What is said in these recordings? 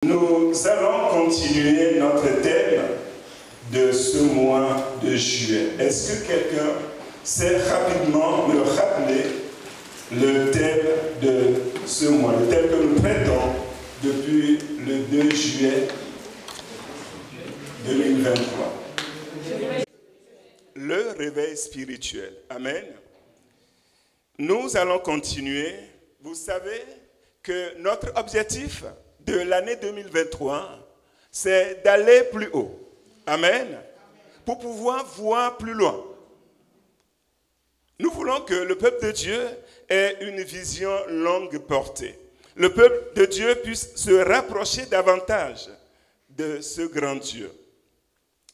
Nous allons continuer notre thème de ce mois de juillet. Est-ce que quelqu'un sait rapidement me rappeler le thème de ce mois, le thème que nous traitons depuis le 2 juillet 2023? Le réveil spirituel. Amen. Nous allons continuer. Vous savez que notre objectif de l'année 2023, c'est d'aller plus haut. Amen. Pour pouvoir voir plus loin. Nous voulons que le peuple de Dieu ait une vision longue portée. Le peuple de Dieu puisse se rapprocher davantage de ce grand Dieu.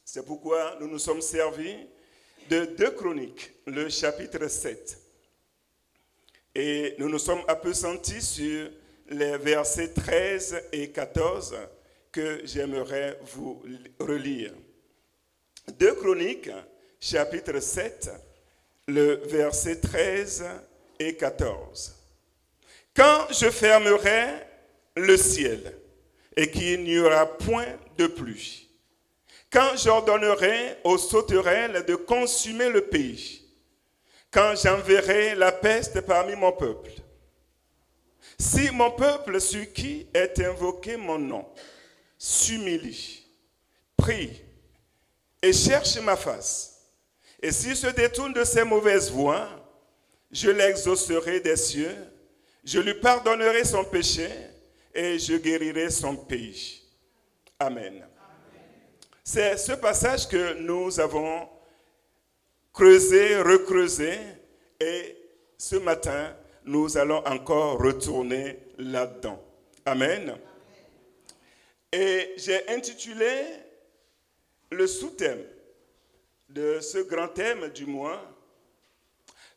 C'est pourquoi nous nous sommes servis de 2 Chroniques, le chapitre 7. Et nous nous sommes appesantis sur les versets 13 et 14 que j'aimerais vous relire. 2 Chroniques, chapitre 7, le verset 13 et 14. Quand je fermerai le ciel et qu'il n'y aura point de pluie, quand j'ordonnerai aux sauterelles de consumer le pays, quand j'enverrai la peste parmi mon peuple, si mon peuple sur qui est invoqué mon nom s'humilie, prie et cherche ma face, et s'il se détourne de ses mauvaises voies, je l'exaucerai des cieux, je lui pardonnerai son péché et je guérirai son pays. Amen. C'est ce passage que nous avons creusé, recreusé, et ce matin, nous allons encore retourner là-dedans. Amen. Et j'ai intitulé le sous-thème de ce grand thème du mois,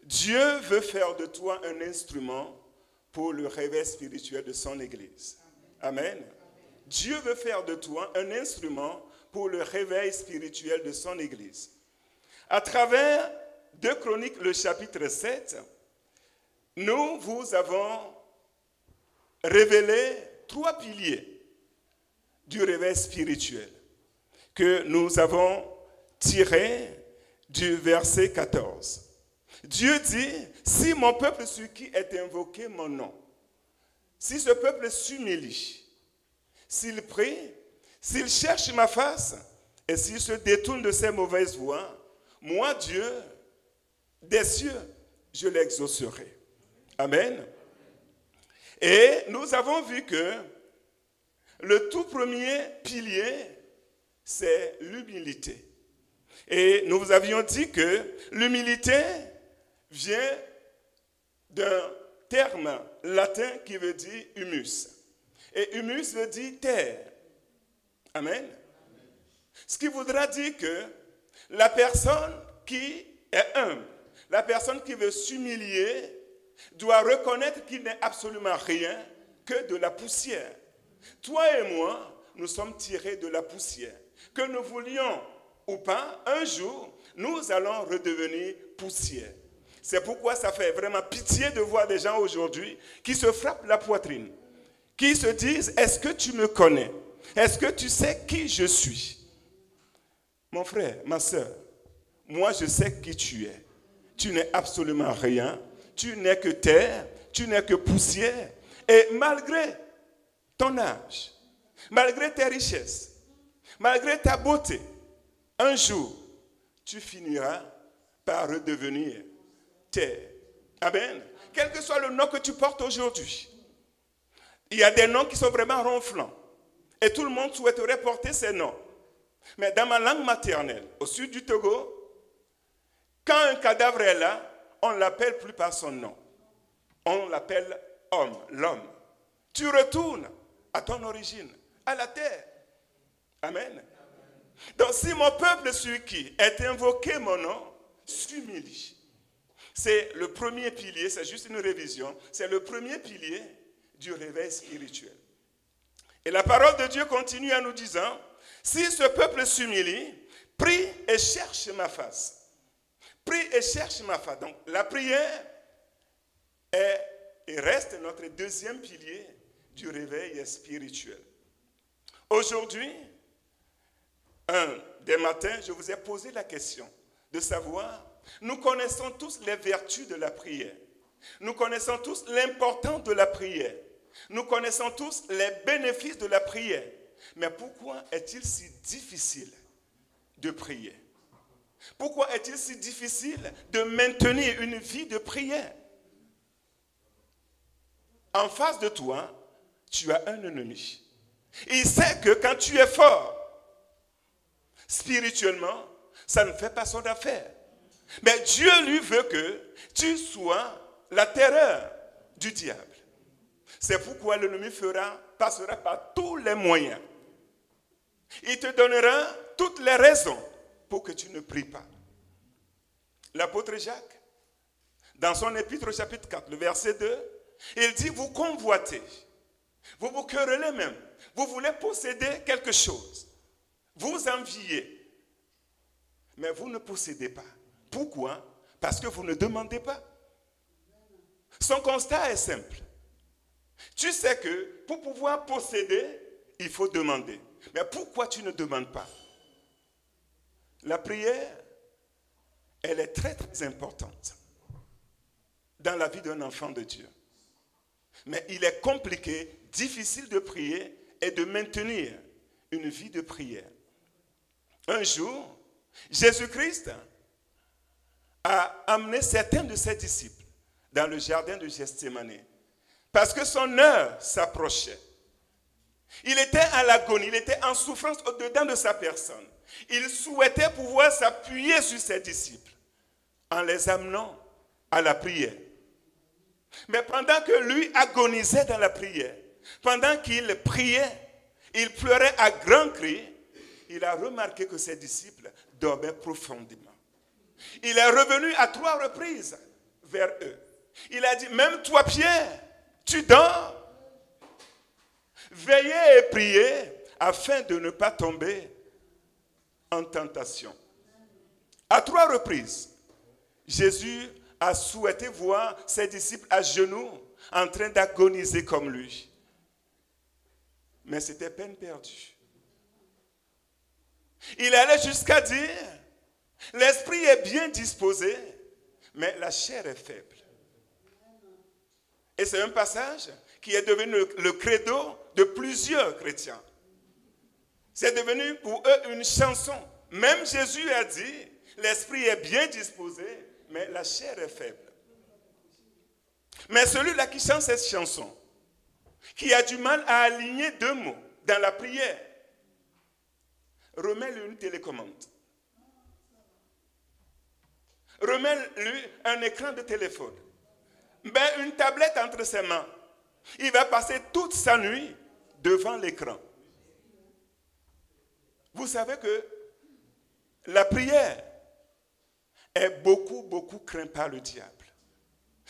Dieu veut faire de toi un instrument pour le réveil spirituel de son Église. Amen. Dieu veut faire de toi un instrument pour le réveil spirituel de son Église. À travers 2 Chroniques, le chapitre 7, nous vous avons révélé 3 piliers du réveil spirituel que nous avons tirés du verset 14. Dieu dit, si mon peuple sur qui est invoqué mon nom, si ce peuple s'humilie, s'il prie, s'il cherche ma face et s'il se détourne de ses mauvaises voies, moi, Dieu, des cieux, je l'exaucerai. Amen. Et nous avons vu que le tout premier pilier, c'est l'humilité. Et nous vous avions dit que l'humilité vient d'un terme latin qui veut dire humus. Et humus veut dire terre. Amen. Ce qui voudra dire que la personne qui est humble, la personne qui veut s'humilier, doit reconnaître qu'il n'est absolument rien que de la poussière. Toi et moi, nous sommes tirés de la poussière. Que nous voulions ou pas, un jour, nous allons redevenir poussière. C'est pourquoi ça fait vraiment pitié de voir des gens aujourd'hui qui se frappent la poitrine, qui se disent, est-ce que tu me connais? Est-ce que tu sais qui je suis? Mon frère, ma soeur, moi je sais qui tu es. Tu n'es absolument rien. Tu n'es que terre, tu n'es que poussière. Et malgré ton âge, malgré tes richesses, malgré ta beauté, un jour, tu finiras par redevenir terre. Amen. Quel que soit le nom que tu portes aujourd'hui, il y a des noms qui sont vraiment ronflants. Et tout le monde souhaiterait porter ces noms. Mais dans ma langue maternelle, au sud du Togo, quand un cadavre est là, on ne l'appelle plus par son nom. On l'appelle homme, l'homme. Tu retournes à ton origine, à la terre. Amen. Donc si mon peuple sur qui est invoqué mon nom s'humilie, c'est le premier pilier, c'est juste une révision, c'est le premier pilier du réveil spirituel. Et la parole de Dieu continue en nous disant, si ce peuple s'humilie, prie et cherche ma face. Prie et cherche ma face. Donc la prière est et reste notre deuxième pilier du réveil spirituel. Aujourd'hui, un des matins, je vous ai posé la question de savoir, nous connaissons tous les vertus de la prière. Nous connaissons tous l'importance de la prière. Nous connaissons tous les bénéfices de la prière. Mais pourquoi est-il si difficile de prier? Pourquoi est-il si difficile de maintenir une vie de prière? En face de toi, tu as un ennemi. Il sait que quand tu es fort, spirituellement, ça ne fait pas son affaire. Mais Dieu lui veut que tu sois la terreur du diable. C'est pourquoi l'ennemi passera par tous les moyens. Il te donnera toutes les raisons pour que tu ne pries pas. L'apôtre Jacques, dans son épître au chapitre 4, le verset 2, il dit, vous convoitez, vous vous querellez même, vous voulez posséder quelque chose, vous enviez, mais vous ne possédez pas. Pourquoi? Parce que vous ne demandez pas. Son constat est simple. Tu sais que pour pouvoir posséder, il faut demander. Mais pourquoi tu ne demandes pas? La prière, elle est très très importante dans la vie d'un enfant de Dieu. Mais il est compliqué, difficile de prier et de maintenir une vie de prière. Un jour, Jésus-Christ a amené certains de ses disciples dans le jardin de Gethsémani parce que son heure s'approchait. Il était à l'agonie, il était en souffrance au-dedans de sa personne. Il souhaitait pouvoir s'appuyer sur ses disciples en les amenant à la prière. Mais pendant que lui agonisait dans la prière, pendant qu'il priait, il pleurait à grands cris, il a remarqué que ses disciples dormaient profondément. Il est revenu à 3 reprises vers eux. Il a dit, même toi Pierre, tu dors? Veillez et priez afin de ne pas tomber en tentation. À 3 reprises, Jésus a souhaité voir ses disciples à genoux en train d'agoniser comme lui. Mais c'était peine perdue. Il allait jusqu'à dire, l'esprit est bien disposé, mais la chair est faible. Et c'est un passage qui est devenu le credo de plusieurs chrétiens. C'est devenu pour eux une chanson. Même Jésus a dit, l'esprit est bien disposé, mais la chair est faible. Mais celui-là qui chante cette chanson, qui a du mal à aligner 2 mots dans la prière, remets-lui une télécommande. Remets-lui un écran de téléphone. Ben, une tablette entre ses mains. Il va passer toute sa nuit devant l'écran. Vous savez que la prière est beaucoup crainte par le diable.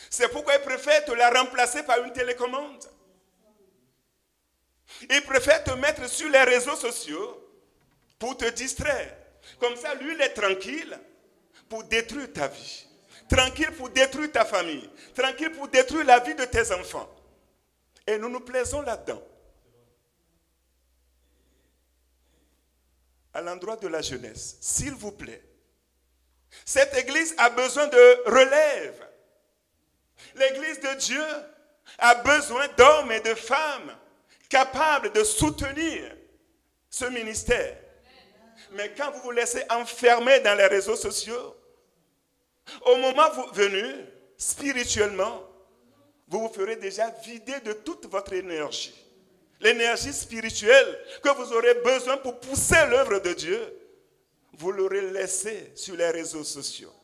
C'est pourquoi il préfère te la remplacer par une télécommande. Il préfère te mettre sur les réseaux sociaux pour te distraire. Comme ça, lui, il est tranquille pour détruire ta vie. Tranquille pour détruire ta famille. Tranquille pour détruire la vie de tes enfants. Et nous nous plaisons là-dedans. À l'endroit de la jeunesse, s'il vous plaît, cette église a besoin de relève. L'église de Dieu a besoin d'hommes et de femmes capables de soutenir ce ministère. Mais quand vous vous laissez enfermer dans les réseaux sociaux, au moment venu, spirituellement, vous vous ferez déjà vider de toute votre énergie. L'énergie spirituelle que vous aurez besoin pour pousser l'œuvre de Dieu, vous l'aurez laissée sur les réseaux sociaux.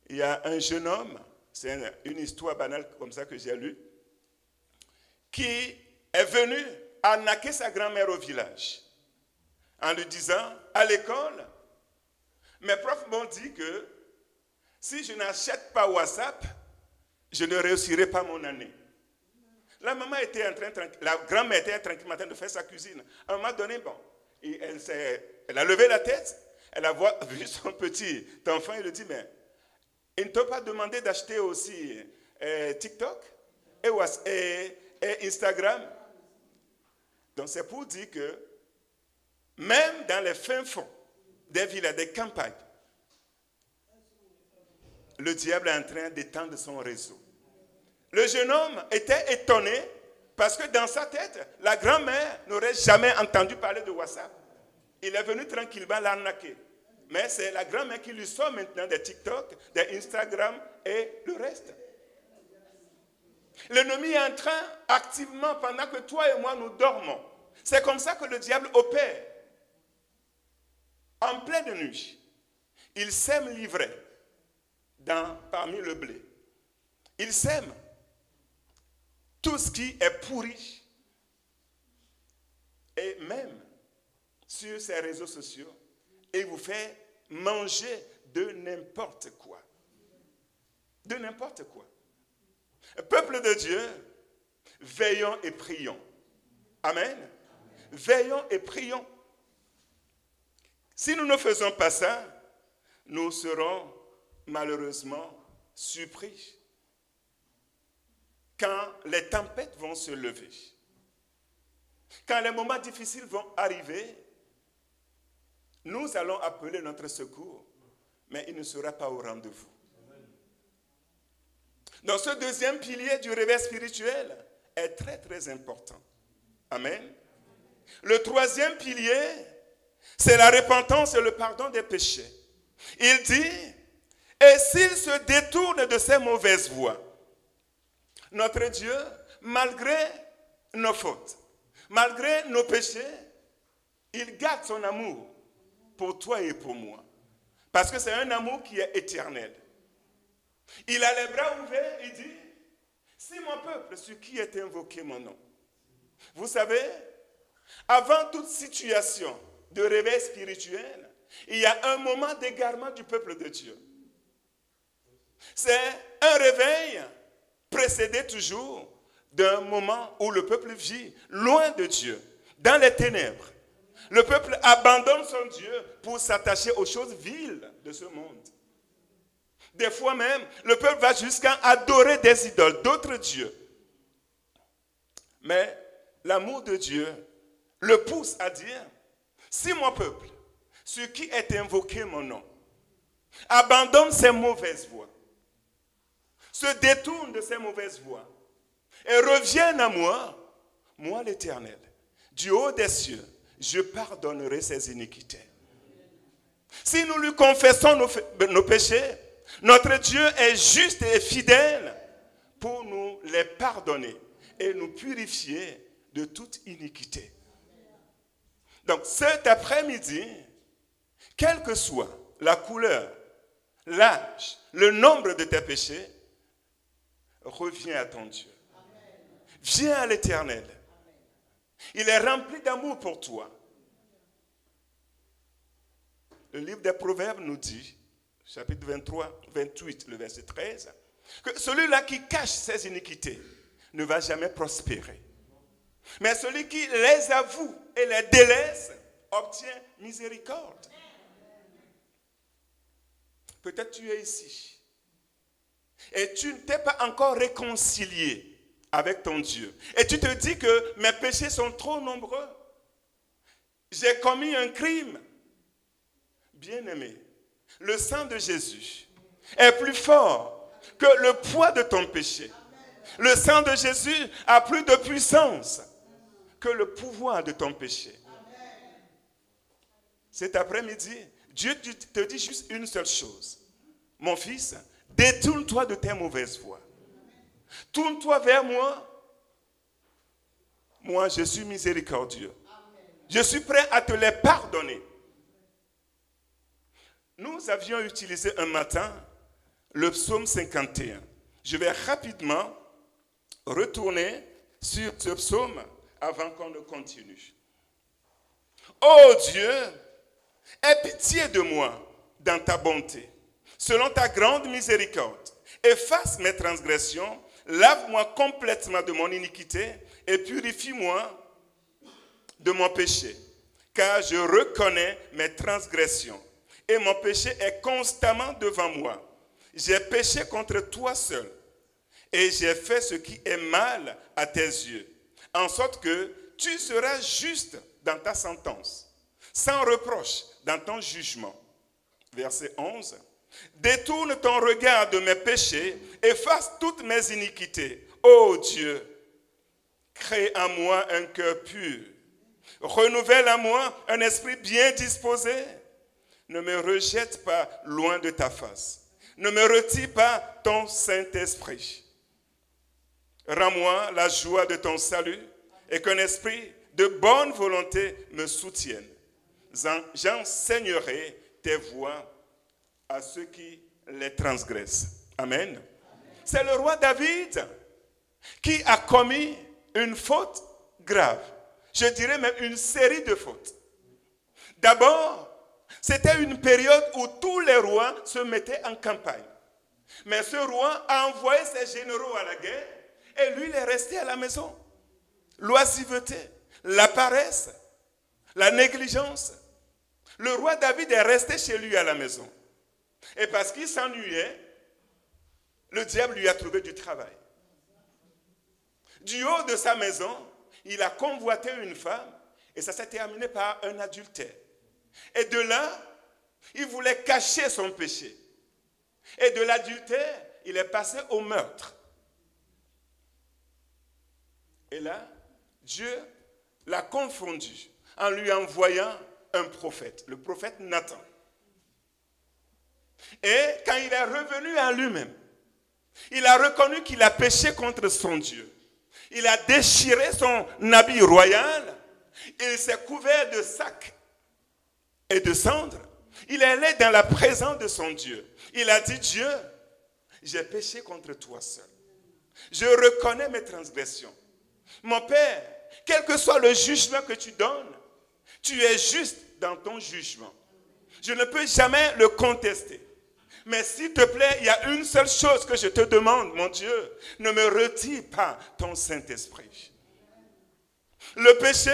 Il y a un jeune homme, c'est une histoire banale comme ça que j'ai lue, qui est venu arnaquer sa grand-mère au village en lui disant, à l'école, mes profs m'ont dit que si je n'achète pas WhatsApp, je ne réussirai pas mon année. La maman était la grand-mère était tranquille matin de faire sa cuisine. À un moment donné, bon, elle a levé la tête, elle a vu son petit enfant, il lui dit, mais il ne t'a pas demandé d'acheter aussi TikTok et et Instagram. Donc c'est pour dire que même dans les fins fonds des villes, des campagnes, le diable est en train d'étendre son réseau. Le jeune homme était étonné parce que dans sa tête, la grand-mère n'aurait jamais entendu parler de WhatsApp. Il est venu tranquillement l'arnaquer. Mais c'est la grand-mère qui lui sort maintenant des TikTok, des Instagram et le reste. L'ennemi est en train, activement, pendant que toi et moi nous dormons. C'est comme ça que le diable opère. En pleine nuit, il sème l'ivraie parmi le blé. Il sème tout ce qui est pourri. Et même sur ses réseaux sociaux, il vous fait manger de n'importe quoi. De n'importe quoi. Peuple de Dieu, veillons et prions. Amen. Veillons et prions. Si nous ne faisons pas ça, nous serons malheureusement surpris quand les tempêtes vont se lever. Quand les moments difficiles vont arriver, nous allons appeler notre secours, mais il ne sera pas au rendez-vous. Donc ce deuxième pilier du réveil spirituel est très très important. Amen. Le troisième pilier, c'est la repentance et le pardon des péchés. Il dit, et s'il se détourne de ses mauvaises voies, notre Dieu, malgré nos fautes, malgré nos péchés, il garde son amour pour toi et pour moi. Parce que c'est un amour qui est éternel. Il a les bras ouverts, il dit, si mon peuple, sur qui est invoqué mon nom. Vous savez, avant toute situation de réveil spirituel, il y a un moment d'égarement du peuple de Dieu. C'est un réveil précédé toujours d'un moment où le peuple vit loin de Dieu, dans les ténèbres. Le peuple abandonne son Dieu pour s'attacher aux choses viles de ce monde. Des fois même, le peuple va jusqu'à adorer des idoles, d'autres dieux. Mais l'amour de Dieu le pousse à dire, si mon peuple, sur qui est invoqué mon nom, abandonne ses mauvaises voies, se détourne de ses mauvaises voies et revienne à moi, moi l'Éternel, du haut des cieux, je pardonnerai ses iniquités. Si nous lui confessons nos péchés, notre Dieu est juste et fidèle pour nous les pardonner et nous purifier de toute iniquité. Donc cet après-midi, quelle que soit la couleur, l'âge, le nombre de tes péchés, reviens à ton Dieu. Viens à l'Éternel. Il est rempli d'amour pour toi. Le livre des Proverbes nous dit, chapitre 23, 28, le verset 13, que celui-là qui cache ses iniquités ne va jamais prospérer. Mais celui qui les avoue et les délaisse obtient miséricorde. Peut-être tu es ici et tu ne t'es pas encore réconcilié avec ton Dieu. Et tu te dis que mes péchés sont trop nombreux. J'ai commis un crime. Bien-aimé, le sang de Jésus est plus fort que le poids de ton péché. Le sang de Jésus a plus de puissance que le pouvoir de ton péché. Cet après-midi, Dieu te dit juste une seule chose. Mon fils, détourne-toi de tes mauvaises voies. Tourne-toi vers moi. Moi, je suis miséricordieux. Je suis prêt à te les pardonner. Nous avions utilisé un matin le psaume 51. Je vais rapidement retourner sur ce psaume avant qu'on ne continue. Ô Dieu, aie pitié de moi dans ta bonté, selon ta grande miséricorde. Efface mes transgressions, lave-moi complètement de mon iniquité et purifie-moi de mon péché, car je reconnais mes transgressions et mon péché est constamment devant moi. J'ai péché contre toi seul et j'ai fait ce qui est mal à tes yeux, en sorte que tu seras juste dans ta sentence, sans reproche dans ton jugement. Verset 11. Détourne ton regard de mes péchés, efface toutes mes iniquités. Ô Dieu, crée en moi un cœur pur. Renouvelle en moi un esprit bien disposé. Ne me rejette pas loin de ta face. Ne me retire pas ton Saint-Esprit. Rends-moi la joie de ton salut et qu'un esprit de bonne volonté me soutienne. J'enseignerai tes voies à ceux qui les transgressent. Amen. C'est le roi David qui a commis une faute grave. Je dirais même une série de fautes. D'abord, c'était une période où tous les rois se mettaient en campagne. Mais ce roi a envoyé ses généraux à la guerre et lui, il est resté à la maison. L'oisiveté, la paresse, la négligence. Le roi David est resté chez lui à la maison. Et parce qu'il s'ennuyait, le diable lui a trouvé du travail. Du haut de sa maison, il a convoité une femme et ça s'est terminé par un adultère. Et de là, il voulait cacher son péché. Et de l'adultère, il est passé au meurtre. Et là, Dieu l'a confondu en lui envoyant un prophète, le prophète Nathan. Et quand il est revenu à lui-même, il a reconnu qu'il a péché contre son Dieu. Il a déchiré son habit royal, il s'est couvert de sacs et de cendres. Il est allé dans la présence de son Dieu. Il a dit, Dieu, j'ai péché contre toi seul. Je reconnais mes transgressions. Mon Père, quel que soit le jugement que tu donnes, tu es juste dans ton jugement. Je ne peux jamais le contester. Mais s'il te plaît, il y a une seule chose que je te demande, mon Dieu. Ne me retire pas ton Saint-Esprit. Le péché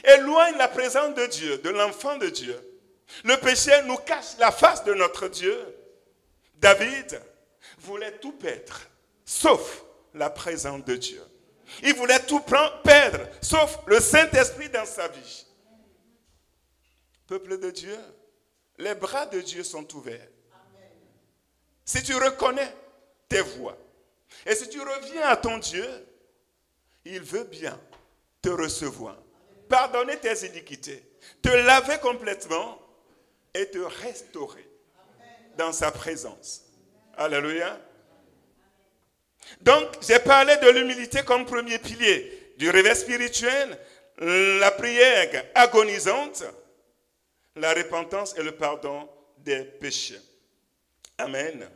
éloigne la présence de Dieu, de l'enfant de Dieu. Le péché nous cache la face de notre Dieu. David voulait tout perdre, sauf la présence de Dieu. Il voulait tout perdre, sauf le Saint-Esprit dans sa vie. Peuple de Dieu, les bras de Dieu sont ouverts. Si tu reconnais tes voies et si tu reviens à ton Dieu, il veut bien te recevoir, pardonner tes iniquités, te laver complètement et te restaurer dans sa présence. Alléluia. Donc, j'ai parlé de l'humilité comme premier pilier, du réveil spirituel, la prière agonisante, la repentance et le pardon des péchés. Amen.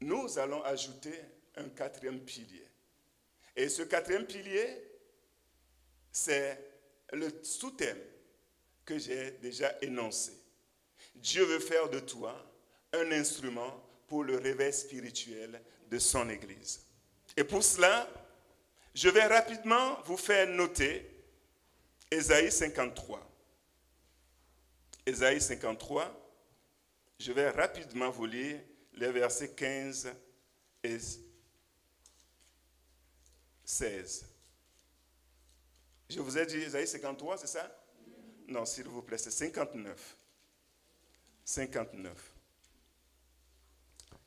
Nous allons ajouter un quatrième pilier. Et ce quatrième pilier, c'est le sous-thème que j'ai déjà énoncé. Dieu veut faire de toi un instrument pour le réveil spirituel de son Église. Et pour cela, je vais rapidement vous faire noter Ésaïe 53. Ésaïe 53, je vais rapidement vous lire les versets 15 et 16. Je vous ai dit Ésaïe 53, c'est ça? Non, s'il vous plaît, c'est 59. 59.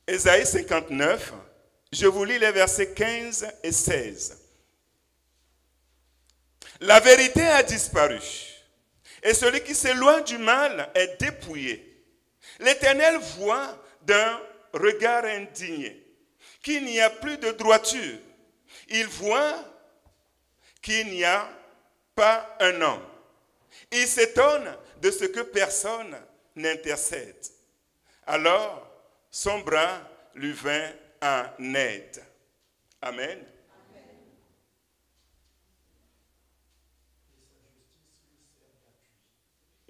Ésaïe 59, je vous lis les versets 15 et 16. La vérité a disparu, et celui qui s'éloigne du mal est dépouillé. L'Éternel voit d'un regard indigné qu'il n'y a plus de droiture. Il voit qu'il n'y a pas un homme. Il s'étonne de ce que personne n'intercède. Alors, son bras lui vint en aide. Amen.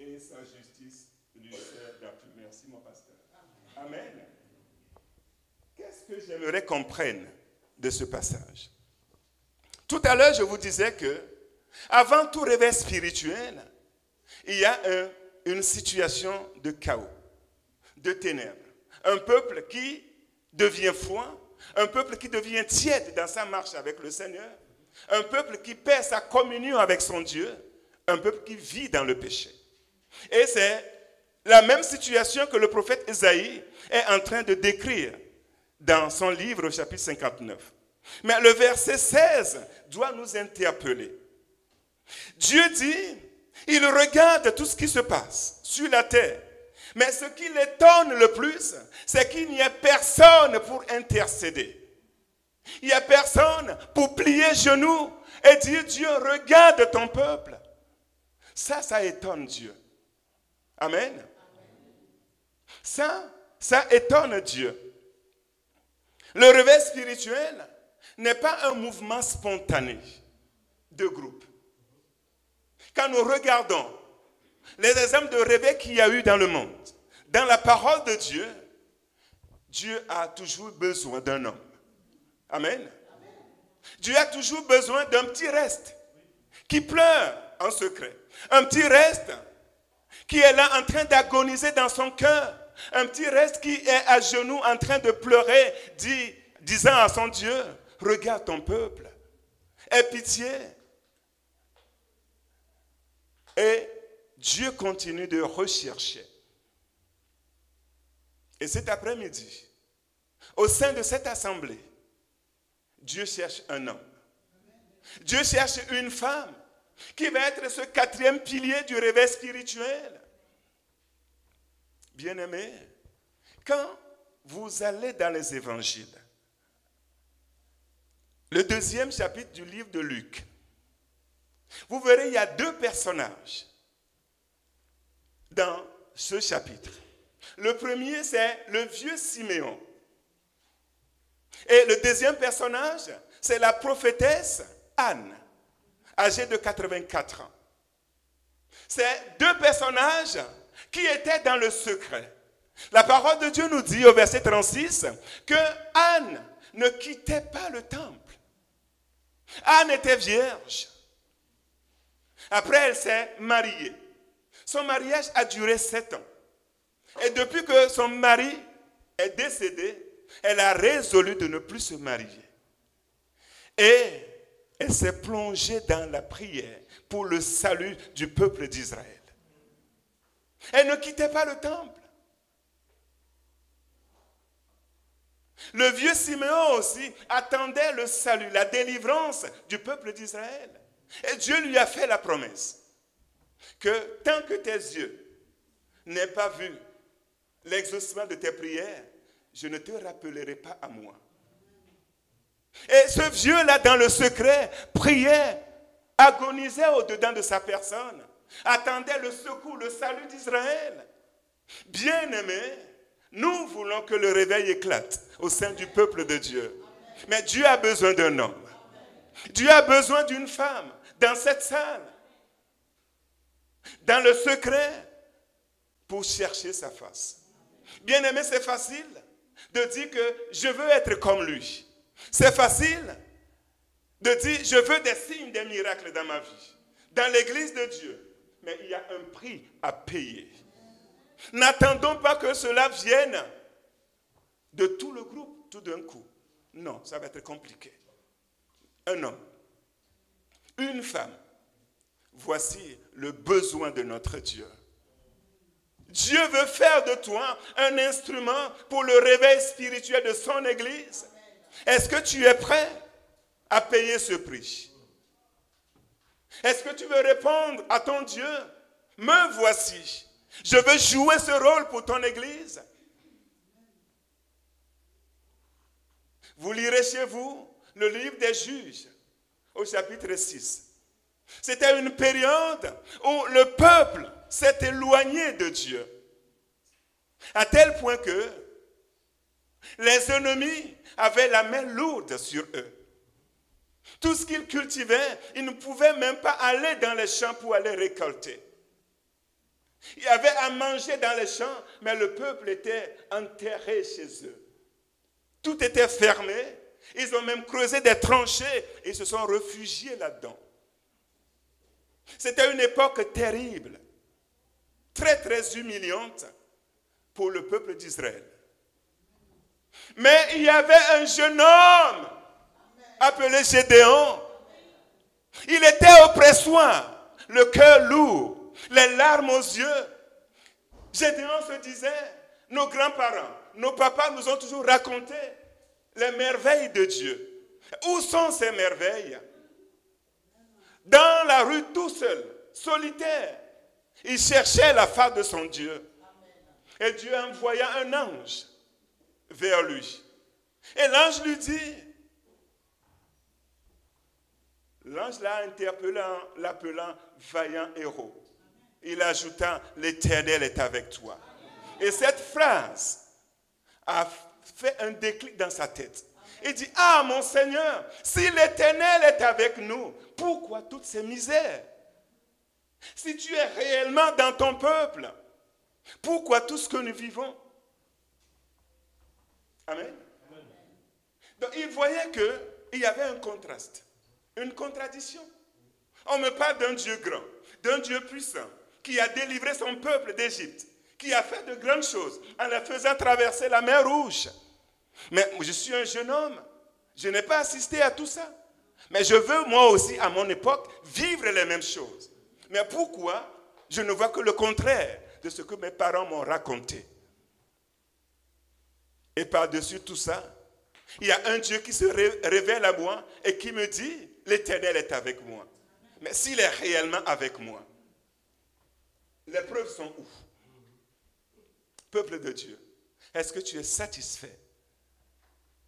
Et sa justice lui sert d'appui. Merci, mon pasteur. Amen. Qu'est-ce que j'aimerais qu'on prenne de ce passage? Tout à l'heure, je vous disais que, avant tout réveil spirituel, il y a une situation de chaos, de ténèbres. Un peuple qui devient froid, un peuple qui devient tiède dans sa marche avec le Seigneur, un peuple qui perd sa communion avec son Dieu, un peuple qui vit dans le péché. Et c'est la même situation que le prophète Ésaïe est en train de décrire dans son livre au chapitre 59. Mais le verset 16 doit nous interpeller. Dieu dit, il regarde tout ce qui se passe sur la terre. Mais ce qui l'étonne le plus, c'est qu'il n'y a personne pour intercéder. Il n'y a personne pour plier genoux et dire, Dieu, regarde ton peuple. Ça étonne Dieu. Amen. Ça étonne Dieu. Le réveil spirituel n'est pas un mouvement spontané de groupe. Quand nous regardons les exemples de réveil qu'il y a eu dans le monde, dans la parole de Dieu, Dieu a toujours besoin d'un homme. Amen. Dieu a toujours besoin d'un petit reste qui pleure en secret. Un petit reste qui est là en train d'agoniser dans son cœur. Un petit reste qui est à genoux en train de pleurer, disant à son Dieu, regarde ton peuple, aie pitié. Et Dieu continue de rechercher. Et cet après-midi, au sein de cette assemblée, Dieu cherche un homme. Dieu cherche une femme qui va être ce quatrième pilier du réveil spirituel. Bien-aimés, quand vous allez dans les évangiles, le 2e chapitre du livre de Luc, vous verrez, il y a 2 personnages dans ce chapitre. Le premier, c'est le vieux Siméon. Et le deuxième personnage, c'est la prophétesse Anne, âgée de 84 ans. C'est 2 personnages qui étaient dans le secret. La parole de Dieu nous dit au verset 36 que Anne ne quittait pas le temple. Anne était vierge. Après, elle s'est mariée. Son mariage a duré 7 ans. Et depuis que son mari est décédé, elle a résolu de ne plus se marier. Et elle s'est plongée dans la prière pour le salut du peuple d'Israël. Elle ne quittait pas le temple. Le vieux Siméon aussi attendait le salut, la délivrance du peuple d'Israël. Et Dieu lui a fait la promesse que tant que tes yeux n'aient pas vu l'exaucement de tes prières, je ne te rappellerai pas à moi. Et ce vieux-là, dans le secret, priait, agonisait au-dedans de sa personne, attendait le secours, le salut d'Israël. Bien-aimés, nous voulons que le réveil éclate au sein du peuple de Dieu. Mais Dieu a besoin d'un homme. Dieu a besoin d'une femme dans cette salle, dans le secret, pour chercher sa face. Bien-aimé, c'est facile de dire que je veux être comme lui. C'est facile de dire je veux des signes, des miracles dans ma vie, dans l'église de Dieu. Mais il y a un prix à payer. N'attendons pas que cela vienne de tout le groupe, tout d'un coup. Non, ça va être compliqué. Un homme, une femme, voici le besoin de notre Dieu. Dieu veut faire de toi un instrument pour le réveil spirituel de son église. Est-ce que tu es prêt à payer ce prix? Est-ce que tu veux répondre à ton Dieu? Me voici. Je veux jouer ce rôle pour ton église. Vous lirez chez vous le livre des Juges au chapitre 6. C'était une période où le peuple s'est éloigné de Dieu. À tel point que les ennemis avaient la main lourde sur eux. Tout ce qu'ils cultivaient, ils ne pouvaient même pas aller dans les champs pour aller récolter. Il y avait à manger dans les champs, mais le peuple était enterré chez eux. Tout était fermé. Ils ont même creusé des tranchées et se sont réfugiés là-dedans. C'était une époque terrible, très très humiliante pour le peuple d'Israël. Mais il y avait un jeune homme appelé Gédéon. Il était au pressoir, le cœur lourd, les larmes aux yeux. Gédéon se disait, nos grands-parents, nos papas nous ont toujours raconté les merveilles de Dieu. Où sont ces merveilles? Dans la rue tout seul, solitaire, il cherchait la face de son Dieu. Et Dieu envoya un ange vers lui. Et l'ange lui dit, l'ange l'a interpellé, l'appelant vaillant héros. Il ajouta, l'Éternel est avec toi. Et cette phrase a fait un déclic dans sa tête. Il dit, ah mon Seigneur, si l'Éternel est avec nous, pourquoi toutes ces misères? Si tu es réellement dans ton peuple, pourquoi tout ce que nous vivons? Amen. Donc il voyait qu'il y avait un contraste, une contradiction. On me parle d'un Dieu grand, d'un Dieu puissant, qui a délivré son peuple d'Égypte, qui a fait de grandes choses en la faisant traverser la mer Rouge. Mais je suis un jeune homme, je n'ai pas assisté à tout ça. Mais je veux moi aussi, à mon époque, vivre les mêmes choses. Mais pourquoi je ne vois que le contraire de ce que mes parents m'ont raconté? Et par-dessus tout ça, il y a un Dieu qui se révèle à moi et qui me dit, l'Éternel est avec moi. Mais s'il est réellement avec moi, les preuves sont où? Peuple de Dieu, est-ce que tu es satisfait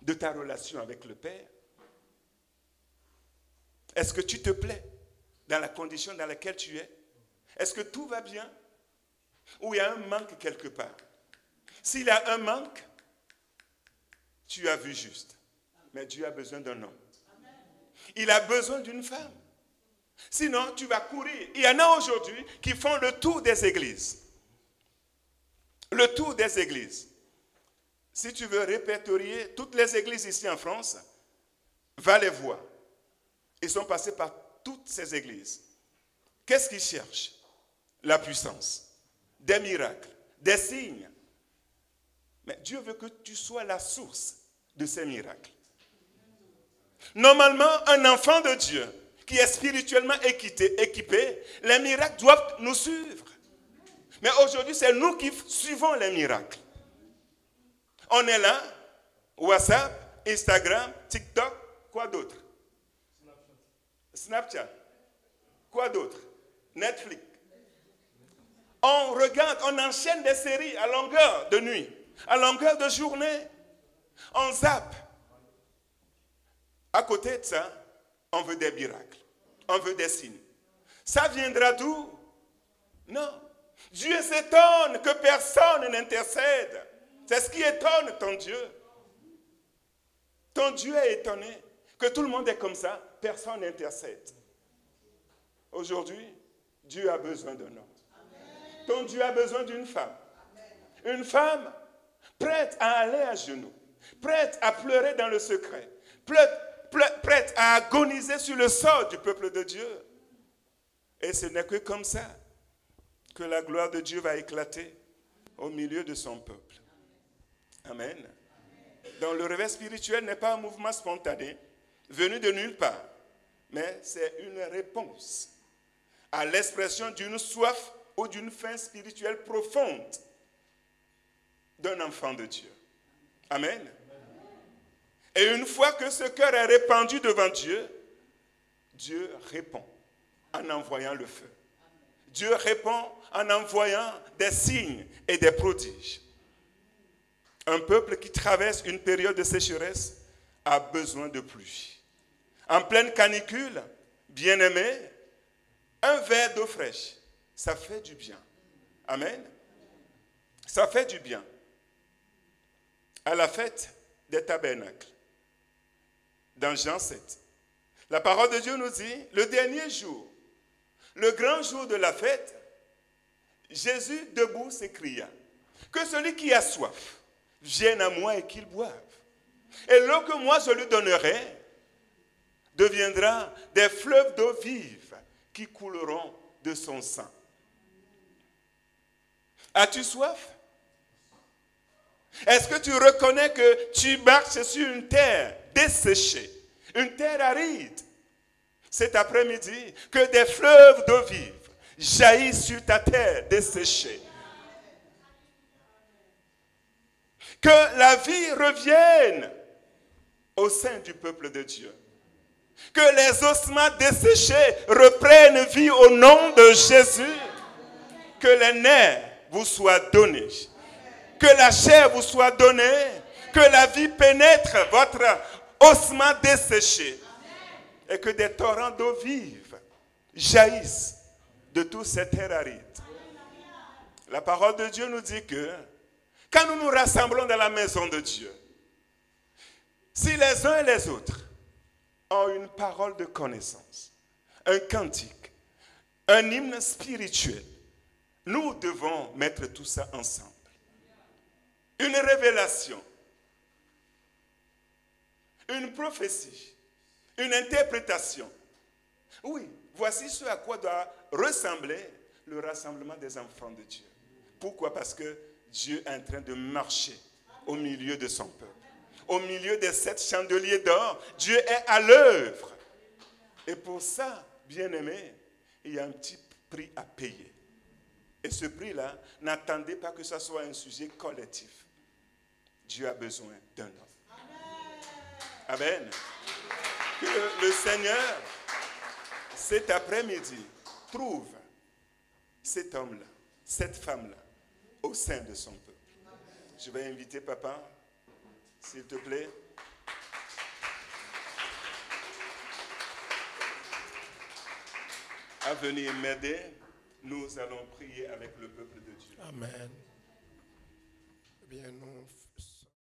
de ta relation avec le Père? Est-ce que tu te plais dans la condition dans laquelle tu es? Est-ce que tout va bien? Ou il y a un manque quelque part? S'il y a un manque, tu as vu juste. Mais Dieu a besoin d'un homme. Il a besoin d'une femme. Sinon, tu vas courir. Il y en a aujourd'hui qui font le tour des églises. Le tour des églises. Si tu veux répertorier toutes les églises ici en France, va les voir. Ils sont passés par toutes ces églises. Qu'est-ce qu'ils cherchent? La puissance, des miracles, des signes. Mais Dieu veut que tu sois la source de ces miracles. Normalement, un enfant de Dieu qui est spirituellement équipé, les miracles doivent nous suivre. Mais aujourd'hui, c'est nous qui suivons les miracles. On est là, WhatsApp, Instagram, TikTok, quoi d'autre? Snapchat. Quoi d'autre? Netflix. On regarde, on enchaîne des séries à longueur de nuit, à longueur de journée. On zappe. À côté de ça, on veut des miracles. On veut des signes. Ça viendra d'où? Non. Dieu s'étonne que personne n'intercède. C'est ce qui étonne ton Dieu. Ton Dieu est étonné que tout le monde est comme ça, personne n'intercède. Aujourd'hui, Dieu a besoin d'un homme. Ton Dieu a besoin d'une femme. Une femme prête à aller à genoux, prête à pleurer dans le secret, prête à agoniser sur le sort du peuple de Dieu. Et ce n'est que comme ça que la gloire de Dieu va éclater au milieu de son peuple. Amen. Donc le réveil spirituel n'est pas un mouvement spontané, venu de nulle part, mais c'est une réponse à l'expression d'une soif ou d'une faim spirituelle profonde d'un enfant de Dieu. Amen. Et une fois que ce cœur est répandu devant Dieu, Dieu répond en envoyant le feu. Dieu répond en envoyant des signes et des prodiges. Un peuple qui traverse une période de sécheresse a besoin de pluie. En pleine canicule, bien-aimé, un verre d'eau fraîche, ça fait du bien. Amen. Ça fait du bien. À la fête des tabernacles, dans Jean 7, la parole de Dieu nous dit, le dernier jour, le grand jour de la fête, Jésus debout s'écria, que celui qui a soif vienne à moi et qu'il boive. Et l'eau que moi je lui donnerai deviendra des fleuves d'eau vive qui couleront de son sang. As-tu soif? Est-ce que tu reconnais que tu marches sur une terre desséchée, une terre aride? Cet après-midi, que des fleuves d'eau vive jaillissent sur ta terre desséchée. Que la vie revienne au sein du peuple de Dieu. Que les ossements desséchés reprennent vie au nom de Jésus. Que les nerfs vous soient donnés. Que la chair vous soit donnée. Que la vie pénètre votre ossement desséché. Et que des torrents d'eau vive jaillissent de toute cette terre aride. La parole de Dieu nous dit que quand nous nous rassemblons dans la maison de Dieu, si les uns et les autres ont une parole de connaissance, un cantique, un hymne spirituel, nous devons mettre tout ça ensemble. Une révélation, une prophétie, une interprétation. Oui, voici ce à quoi doit ressembler le rassemblement des enfants de Dieu. Pourquoi? Parce que Dieu est en train de marcher au milieu de son peuple. Au milieu des 7 chandeliers d'or, Dieu est à l'œuvre. Et pour ça, bien-aimé, il y a un petit prix à payer. Et ce prix-là, n'attendez pas que ce soit un sujet collectif. Dieu a besoin d'un homme. Amen. Que le Seigneur, cet après-midi, trouve cet homme-là, cette femme-là, au sein de son peuple. Je vais inviter papa, s'il te plaît. À venir m'aider. Nous allons prier avec le peuple de Dieu. Amen. Eh bien, nous